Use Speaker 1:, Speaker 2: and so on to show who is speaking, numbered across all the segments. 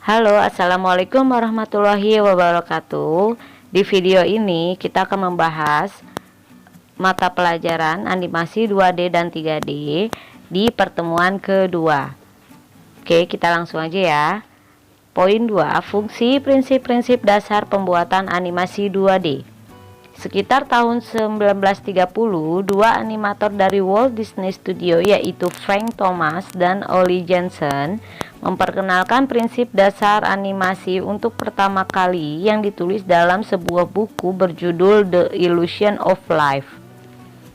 Speaker 1: Halo, assalamualaikum warahmatullahi wabarakatuh. Di video ini kita akan membahas mata pelajaran animasi 2D dan 3D di pertemuan kedua. Oke, kita langsung aja ya. Poin 2, fungsi prinsip-prinsip dasar pembuatan animasi 2D. Sekitar tahun 1930, dua animator dari Walt Disney Studio yaitu Frank Thomas dan Ollie Jensen memperkenalkan prinsip dasar animasi untuk pertama kali yang ditulis dalam sebuah buku berjudul The Illusion of Life.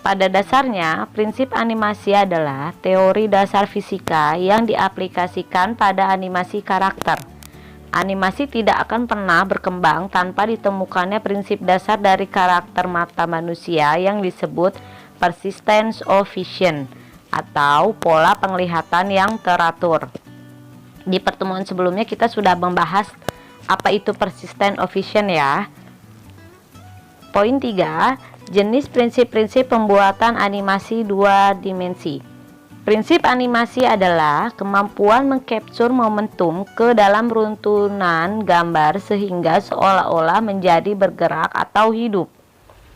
Speaker 1: Pada dasarnya, prinsip animasi adalah teori dasar fisika yang diaplikasikan pada animasi karakter. Animasi tidak akan pernah berkembang tanpa ditemukannya prinsip dasar dari karakter mata manusia yang disebut persistence of vision atau pola penglihatan yang teratur. Di pertemuan sebelumnya kita sudah membahas apa itu persistence of vision ya. Poin 3, jenis prinsip-prinsip pembuatan animasi 2 dimensi. Prinsip animasi adalah kemampuan mengcapture momentum ke dalam runtunan gambar sehingga seolah-olah menjadi bergerak atau hidup.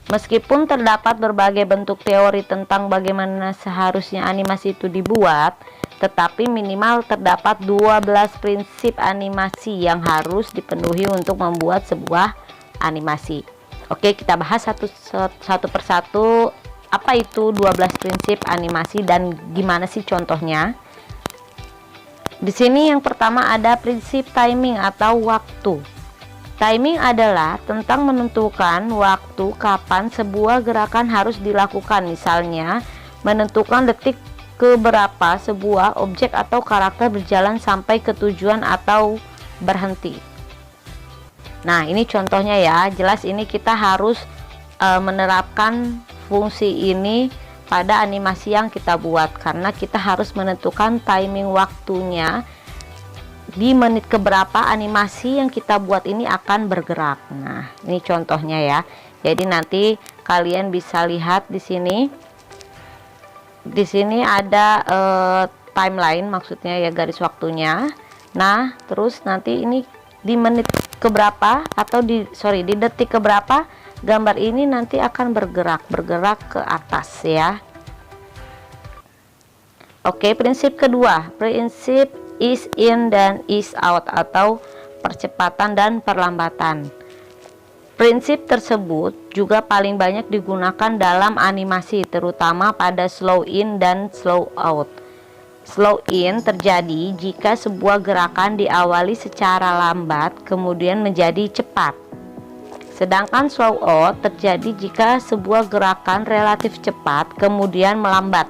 Speaker 1: Meskipun terdapat berbagai bentuk teori tentang bagaimana seharusnya animasi itu dibuat, tetapi minimal terdapat 12 prinsip animasi yang harus dipenuhi untuk membuat sebuah animasi. Oke, kita bahas satu persatu. Apa itu 12 prinsip animasi dan gimana sih contohnya? Di sini yang pertama ada prinsip timing atau waktu. Timing adalah tentang menentukan waktu kapan sebuah gerakan harus dilakukan. Misalnya, menentukan detik keberapa sebuah objek atau karakter berjalan sampai ke tujuan atau berhenti. Nah, ini contohnya ya. Jelas ini kita harus menerapkan fungsi ini pada animasi yang kita buat karena kita harus menentukan timing waktunya di menit keberapa animasi yang kita buat ini akan bergerak. Nah, ini contohnya ya. Jadi nanti kalian bisa lihat di sini. Di sini ada timeline, maksudnya ya garis waktunya. Nah, terus nanti ini di menit keberapa atau di detik keberapa gambar ini nanti akan bergerak ke atas ya. Oke, prinsip kedua, prinsip ease in dan ease out atau percepatan dan perlambatan. Prinsip tersebut juga paling banyak digunakan dalam animasi, terutama pada slow in dan slow out. Slow in terjadi jika sebuah gerakan diawali secara lambat kemudian menjadi cepat. Sedangkan slow out terjadi jika sebuah gerakan relatif cepat kemudian melambat.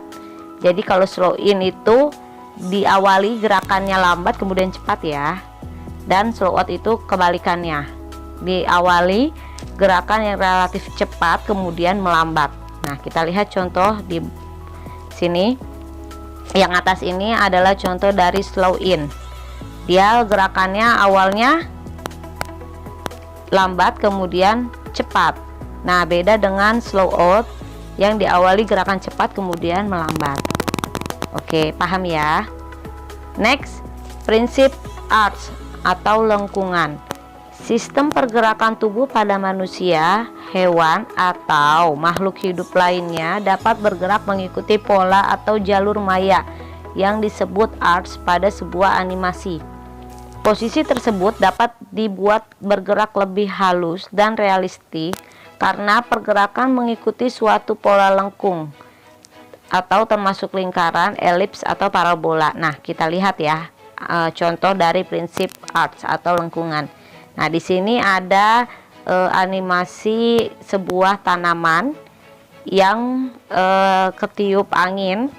Speaker 1: Jadi kalau slow in itu diawali gerakannya lambat kemudian cepat ya. Dan slow out itu kebalikannya. Diawali gerakan yang relatif cepat kemudian melambat. Nah, kita lihat contoh di sini. Yang atas ini adalah contoh dari slow in. Dia gerakannya awalnya lambat kemudian cepat. Nah, beda dengan slow out yang diawali gerakan cepat kemudian melambat. Oke, paham ya? Next, prinsip arch atau lengkungan. Sistem pergerakan tubuh pada manusia, hewan, atau makhluk hidup lainnya dapat bergerak mengikuti pola atau jalur maya yang disebut arch pada sebuah animasi. Posisi tersebut dapat dibuat bergerak lebih halus dan realistik karena pergerakan mengikuti suatu pola lengkung atau termasuk lingkaran, elips atau parabola. Nah, kita lihat ya contoh dari prinsip arch atau lengkungan. Nah, di sini ada animasi sebuah tanaman yang ketiup angin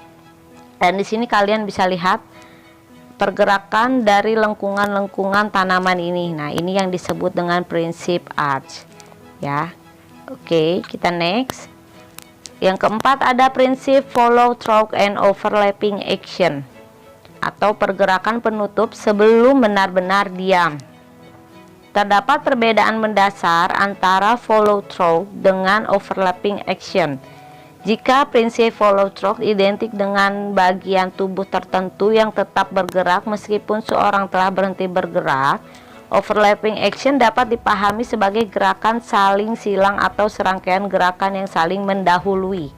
Speaker 1: dan di sini kalian bisa lihat pergerakan dari lengkungan-lengkungan tanaman ini. Nah, ini yang disebut dengan prinsip arch ya. Oke, kita next. Yang keempat ada prinsip follow through and overlapping action atau pergerakan penutup sebelum benar-benar diam. Terdapat perbedaan mendasar antara follow through dengan overlapping action. Jika prinsip follow through identik dengan bagian tubuh tertentu yang tetap bergerak meskipun seorang telah berhenti bergerak, overlapping action dapat dipahami sebagai gerakan saling silang atau serangkaian gerakan yang saling mendahului.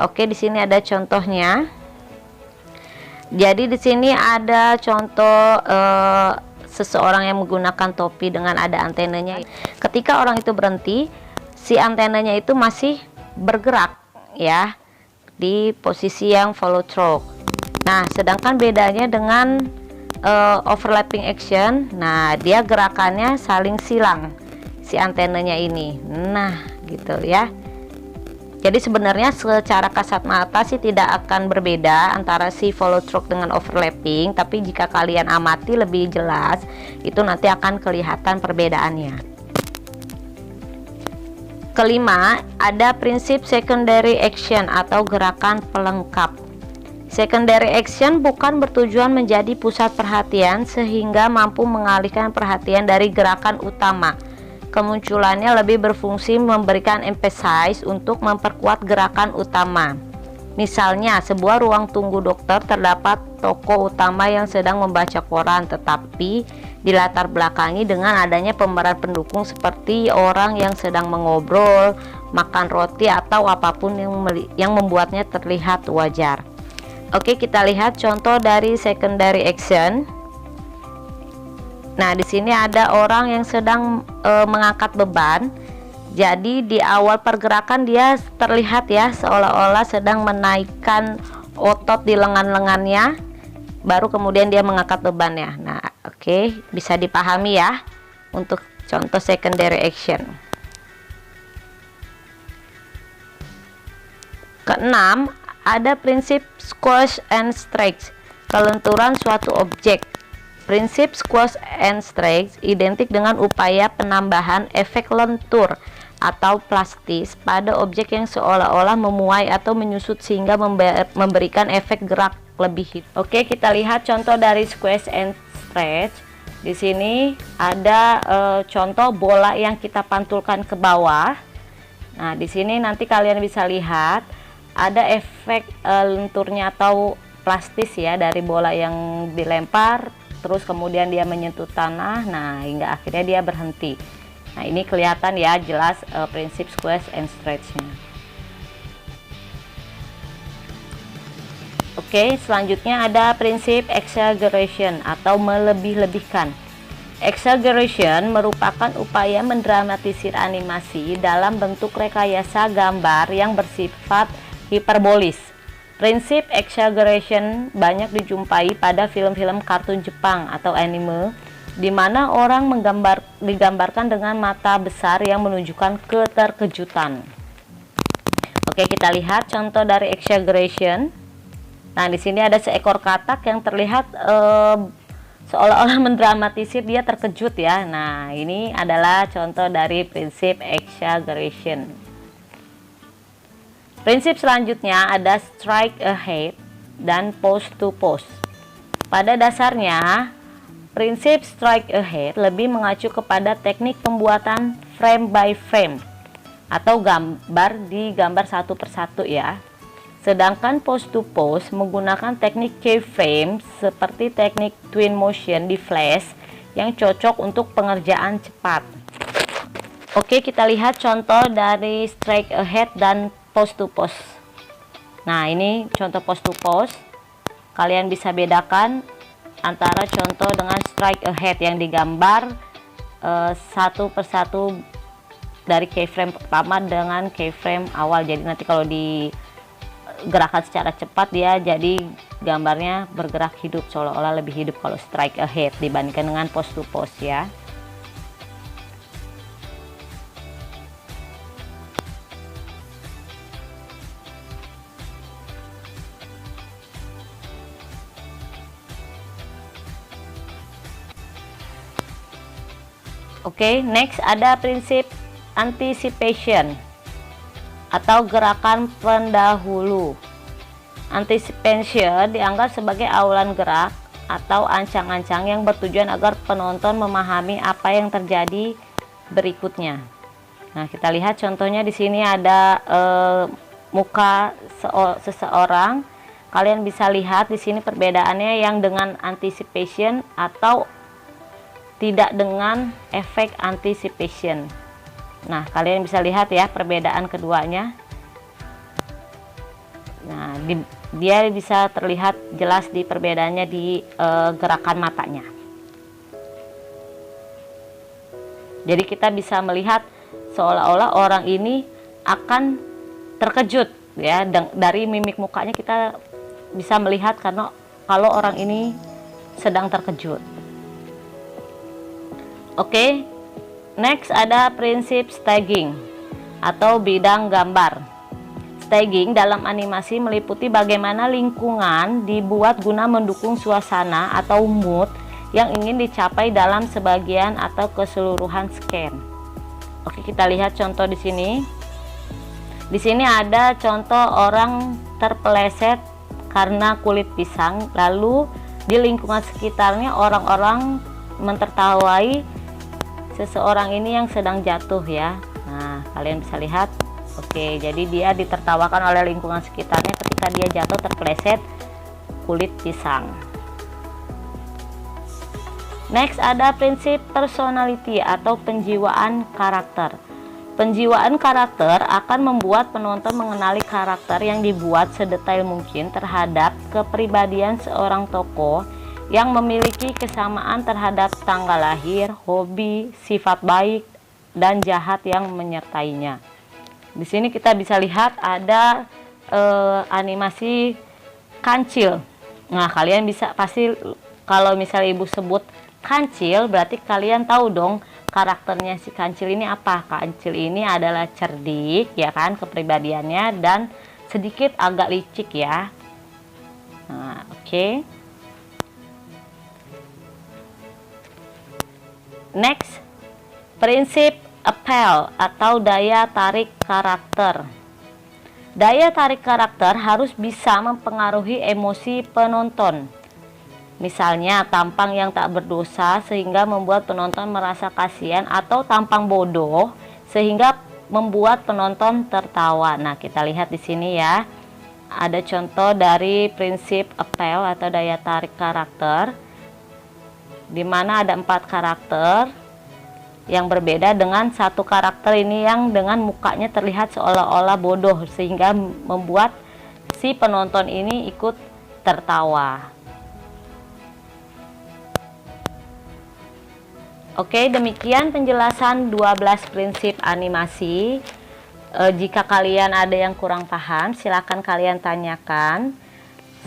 Speaker 1: Oke, di sini ada contohnya. Jadi di sini ada contoh seseorang yang menggunakan topi dengan ada antenanya. Ketika orang itu berhenti, si antenanya itu masih bergerak ya di posisi yang follow through. Nah, sedangkan bedanya dengan overlapping action, nah dia gerakannya saling silang si antenanya ini. Nah, gitu ya. Jadi sebenarnya secara kasat mata sih tidak akan berbeda antara si follow through dengan overlapping, tapi jika kalian amati lebih jelas, itu nanti akan kelihatan perbedaannya. Kelima, ada prinsip secondary action atau gerakan pelengkap. Secondary action bukan bertujuan menjadi pusat perhatian sehingga mampu mengalihkan perhatian dari gerakan utama. Kemunculannya lebih berfungsi memberikan emphasis untuk memperkuat gerakan utama. Misalnya, sebuah ruang tunggu dokter terdapat tokoh utama yang sedang membaca koran, tetapi dilatar belakangi dengan adanya pemeran pendukung seperti orang yang sedang mengobrol, makan roti, atau apapun yang membuatnya terlihat wajar. Oke, kita lihat contoh dari secondary action. Nah, di sini ada orang yang sedang mengangkat beban. Jadi di awal pergerakan dia terlihat ya seolah-olah sedang menaikkan otot di lengan-lengannya, baru kemudian dia mengangkat bebannya. Nah, oke, bisa dipahami ya untuk contoh secondary action. Keenam, ada prinsip squash and stretch, kelenturan suatu objek. Prinsip squash and stretch identik dengan upaya penambahan efek lentur atau plastis pada objek yang seolah-olah memuai atau menyusut sehingga memberikan efek gerak lebih hidup. Oke, kita lihat contoh dari squash and stretch. Di sini ada contoh bola yang kita pantulkan ke bawah. Nah, di sini nanti kalian bisa lihat ada efek lenturnya atau plastis ya dari bola yang dilempar, terus kemudian dia menyentuh tanah. Nah, hingga akhirnya dia berhenti. Nah, ini kelihatan ya jelas prinsip squash and stretch-nya. Oke, selanjutnya ada prinsip exaggeration atau melebih-lebihkan. Exaggeration merupakan upaya mendramatisir animasi dalam bentuk rekayasa gambar yang bersifat hiperbolis. Prinsip exaggeration banyak dijumpai pada film-film kartun Jepang atau anime, di mana orang digambarkan dengan mata besar yang menunjukkan keterkejutan. Oke, kita lihat contoh dari exaggeration. Nah, di sini ada seekor katak yang terlihat seolah-olah mendramatisir dia terkejut ya. Nah, ini adalah contoh dari prinsip exaggeration. Prinsip selanjutnya ada strike ahead dan pose to pose. Pada dasarnya, prinsip strike ahead lebih mengacu kepada teknik pembuatan frame by frame atau gambar di gambar satu persatu ya. Sedangkan pose to pose menggunakan teknik keyframe seperti teknik twin motion di flash yang cocok untuk pengerjaan cepat. Oke, kita lihat contoh dari strike ahead dan pose to pose. Nah, ini contoh pose to pose. Kalian bisa bedakan antara contoh dengan strike ahead yang digambar satu persatu dari keyframe pertama dengan keyframe awal. Jadi nanti kalau digerakkan secara cepat dia jadi gambarnya bergerak hidup, seolah-olah lebih hidup kalau strike ahead dibandingkan dengan pose to pose ya. Oke, next ada prinsip anticipation atau gerakan pendahulu. Anticipation dianggap sebagai awalan gerak atau ancang-ancang yang bertujuan agar penonton memahami apa yang terjadi berikutnya. Nah, kita lihat contohnya di sini ada muka seseorang, kalian bisa lihat di sini perbedaannya yang dengan anticipation atau tidak dengan efek anticipation. Nah, kalian bisa lihat ya perbedaan keduanya. Nah, dia bisa terlihat jelas di perbedaannya di gerakan matanya. Jadi kita bisa melihat seolah-olah orang ini akan terkejut ya, dari mimik mukanya kita bisa melihat karena kalau orang ini sedang terkejut. Oke, next ada prinsip staging atau bidang gambar. Staging dalam animasi meliputi bagaimana lingkungan dibuat guna mendukung suasana atau mood yang ingin dicapai dalam sebagian atau keseluruhan scan. Oke, kita lihat contoh di sini. Di sini ada contoh orang terpeleset karena kulit pisang, lalu di lingkungan sekitarnya orang-orang mentertawai seseorang ini yang sedang jatuh ya. Nah, kalian bisa lihat. Oke, jadi dia ditertawakan oleh lingkungan sekitarnya ketika dia jatuh terpeleset kulit pisang. Next ada prinsip personality atau penjiwaan karakter. Penjiwaan karakter akan membuat penonton mengenali karakter yang dibuat sedetail mungkin terhadap kepribadian seorang tokoh yang memiliki kesamaan terhadap tanggal lahir, hobi, sifat baik, dan jahat yang menyertainya. Di sini kita bisa lihat ada animasi kancil. Nah, kalian bisa pasti kalau misalnya ibu sebut kancil, berarti kalian tahu dong karakternya si kancil ini apa. Kancil ini adalah cerdik ya kan kepribadiannya, dan sedikit agak licik ya. Nah, oke. Next, prinsip appeal atau daya tarik karakter. Daya tarik karakter harus bisa mempengaruhi emosi penonton. Misalnya tampang yang tak berdosa sehingga membuat penonton merasa kasihan, atau tampang bodoh sehingga membuat penonton tertawa. Nah, kita lihat di sini ya. Ada contoh dari prinsip appeal atau daya tarik karakter, di mana ada 4 karakter yang berbeda, dengan satu karakter ini yang dengan mukanya terlihat seolah-olah bodoh sehingga membuat si penonton ini ikut tertawa. Oke, demikian penjelasan 12 prinsip animasi. Jika kalian ada yang kurang paham, silakan kalian tanyakan.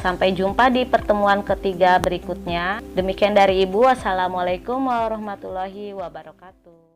Speaker 1: Sampai jumpa di pertemuan ketiga berikutnya. Demikian dari Ibu. Wassalamualaikum warahmatullahi wabarakatuh.